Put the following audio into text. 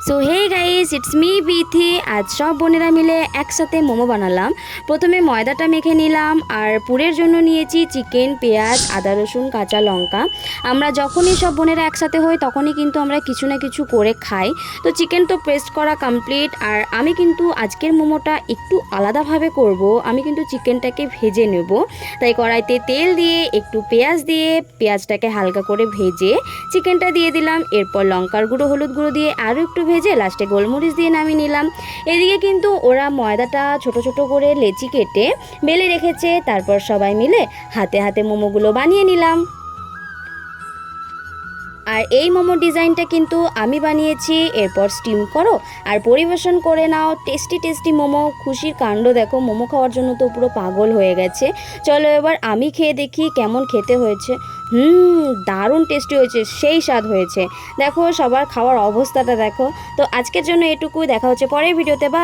So hey guys, it's me Bithi. আজ সব বোনেরা মিলে একসাথে মোমো বানালাম। প্রথমে ময়দাটা মেখে নিলাম, আর পুরের জন্য নিয়েছি চিকেন, পেঁয়াজ, আদা, রসুন, কাঁচা লঙ্কা। আমরা যখনই সব বোনেরা একসাথে হই তখনই কিন্তু আমরা কিছু না কিছু করে খাই। তো চিকেন তো পেস্ট করা কমপ্লিট, আর আমি কিন্তু আজকের মোমোটা একটু আলাদাভাবে করব। আমি কিন্তু চিকেনটাকে ভেজে নেব, তাই কড়াইতে তেল দিয়ে একটু পেঁয়াজ দিয়ে পেঁয়াজটাকে হালকা করে ভেজে চিকেনটা দিয়ে দিলাম। এরপর লঙ্কার গুঁড়ো, হলুদ গুঁড়ো দিয়ে আরও একটু ভেজে লাস্টে গোলমরিচ দিয়ে নামিয়ে নিলাম। এদিকে কিন্তু ওরা ময়দাটা ছোট ছোট করে লেচি কেটে বেলে রেখেছে। তারপর সবাই মিলে হাতে হাতে মোমোগুলো বানিয়ে নিলাম। আর এই মোমো ডিজাইনটা কিন্তু আমি বানিয়েছি। এরপর স্টিম করো আর পরিবেশন করে নাও টেস্টি টেস্টি মোমো। খুশির কাণ্ড দেখো, মোমো খাওয়ার জন্য তো পুরো পাগল হয়ে গেছে। চলো এবার আমি খেয়ে দেখি কেমন খেতে হয়েছে। দারুণ টেস্টি হয়েছে, সেই স্বাদ হয়েছে। দেখো সবার খাওয়ার অবস্থাটা দেখো। তো আজকের জন্য এটুকুই, দেখা হচ্ছে পরের ভিডিওতে। বা